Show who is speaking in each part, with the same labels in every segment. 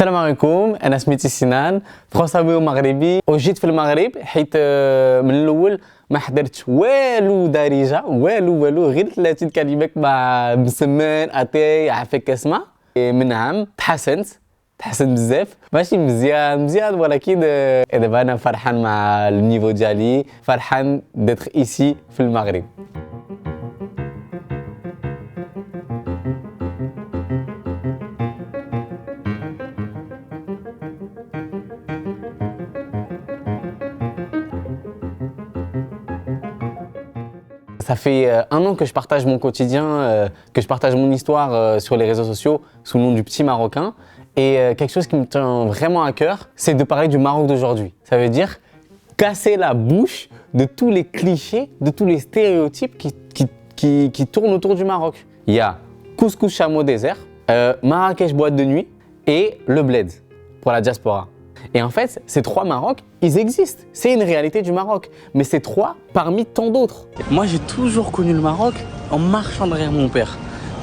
Speaker 1: السلام عليكم، أنا سميتي سنان فرنساوي ومغربي وجيت في المغرب حيت من الأول ما حضرتش والو دارجة والو غير 30 كلمات مع مسمان أتاي عافاك اسمع. من عام تحسنت بزاف، ماشي مزيان ولكن دابا أنا فرحان مع النيفو ديالي، فرحان ديتر إيسي في المغرب. Ça fait un an que je partage mon quotidien, que je partage mon histoire sur les réseaux sociaux sous le nom du Petit Marocain. Et quelque chose qui me tient vraiment à cœur, c'est de parler du Maroc d'aujourd'hui. Ça veut dire casser la bouche de tous les clichés, de tous les stéréotypes qui tournent autour du Maroc. Il y a couscous chameau désert, Marrakech boîte de nuit et le bled pour la diaspora. Et en fait, ces trois Marocs, ils existent. C'est une réalité du Maroc. Mais c'est trois parmi tant d'autres. Moi, j'ai toujours connu le Maroc en marchant derrière mon père.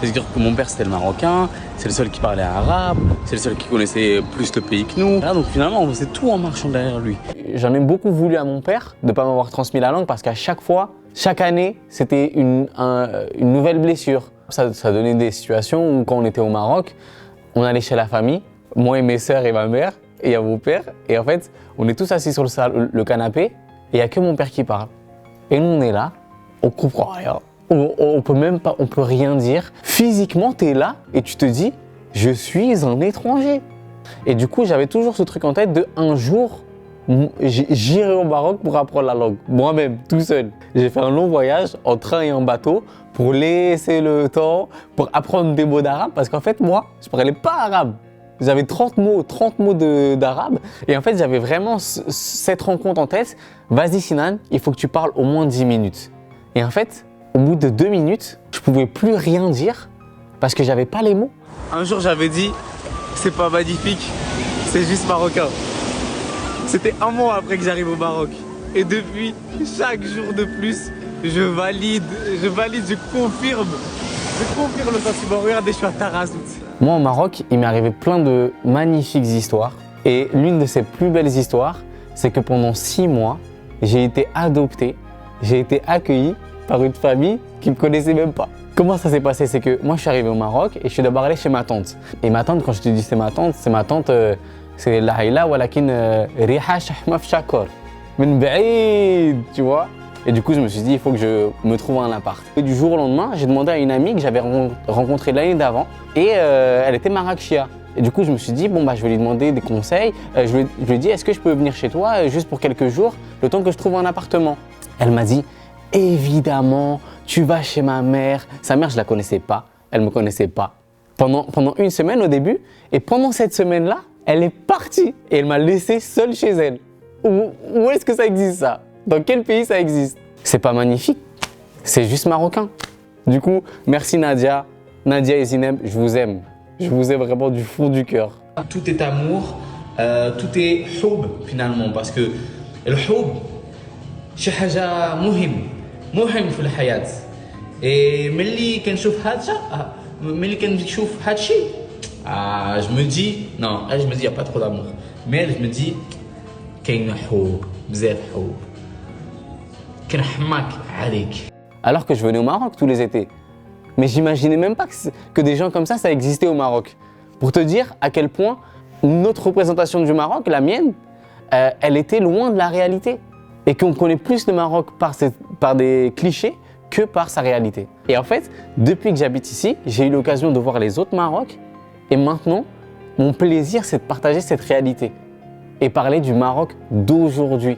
Speaker 1: C'est-à-dire que mon père, c'était le Marocain, c'est le seul qui parlait arabe, c'est le seul qui connaissait plus le pays que nous. Là, donc finalement, on faisait tout en marchant derrière lui. J'en ai beaucoup voulu à mon père de ne pas m'avoir transmis la langue parce qu'à chaque fois, chaque année, c'était une nouvelle blessure. Ça donnait des situations où quand on était au Maroc, on allait chez la famille, moi et mes sœurs et ma mère, et il y a mon père, et en fait, on est tous assis sur le canapé, et il n'y a que mon père qui parle. Et nous, on est là, on comprend rien, on peut même pas, on peut rien dire. Physiquement, tu es là, et tu te dis, je suis un étranger. Et du coup, j'avais toujours ce truc en tête de un jour, j'irai au Maroc pour apprendre la langue, moi-même, tout seul. J'ai fait un long voyage en train et en bateau pour laisser le temps, pour apprendre des mots d'arabe, parce qu'en fait, moi, je parlais pas arabe. J'avais 30 mots d'arabe et en fait j'avais vraiment cette rencontre en tête. Vas-y Sinan, il faut que tu parles au moins 10 minutes. Et en fait, au bout de 2 minutes, je pouvais plus rien dire parce que j'avais pas les mots. Un jour j'avais dit, c'est pas magnifique, c'est juste marocain. C'était un mois après que j'arrive au Maroc. Et depuis, chaque jour de plus, je valide, je confirme le sentiment. Regardez, je suis à Tarazout. Moi, au Maroc, il m'est arrivé plein de magnifiques histoires. Et l'une de ces plus belles histoires, c'est que pendant 6 mois, j'ai été adopté, j'ai été accueilli par une famille qui ne me connaissait même pas. Comment ça s'est passé? C'est que moi, je suis arrivé au Maroc et je suis d'abord allé chez ma tante. Et ma tante, quand je te dis c'est ma tante, c'est Lahaïla walakin riha shahma fshakor. Min baïd, tu vois? Et du coup, je me suis dit, il faut que je me trouve un appart. Et du jour au lendemain, j'ai demandé à une amie que j'avais rencontrée l'année d'avant et elle était marrakechia. Et du coup, je me suis dit, bon, je vais lui demander des conseils. Je lui ai dit, est-ce que je peux venir chez toi juste pour quelques jours, le temps que je trouve un appartement? Elle m'a dit, évidemment, tu vas chez ma mère. Sa mère, je la connaissais pas, elle me connaissait pas. Pendant une semaine au début, et pendant cette semaine-là, elle est partie et elle m'a laissé seule chez elle. Où est-ce que ça existe ça? Dans quel pays ça existe? C'est pas magnifique, c'est juste marocain. Du coup, merci Nadia et Zinem, je vous aime. Je vous aime vraiment du fond du cœur. Tout est amour, tout est houb finalement, parce que le houb, c'est quelque chose de مهم في الحياة. Et ملي كنشوف هاد الشيء je me dis, non, je me dis, il n'y a pas trop d'amour. Mais je me dis, كاين حب بزاف حب. Alors que je venais au Maroc tous les étés. Mais j'imaginais même pas que des gens comme ça existait au Maroc. Pour te dire à quel point notre représentation du Maroc, la mienne, elle était loin de la réalité. Et qu'on connaît plus le Maroc par des clichés que par sa réalité. Et en fait, depuis que j'habite ici, j'ai eu l'occasion de voir les autres Maroc. Et maintenant, mon plaisir, c'est de partager cette réalité. Et parler du Maroc d'aujourd'hui.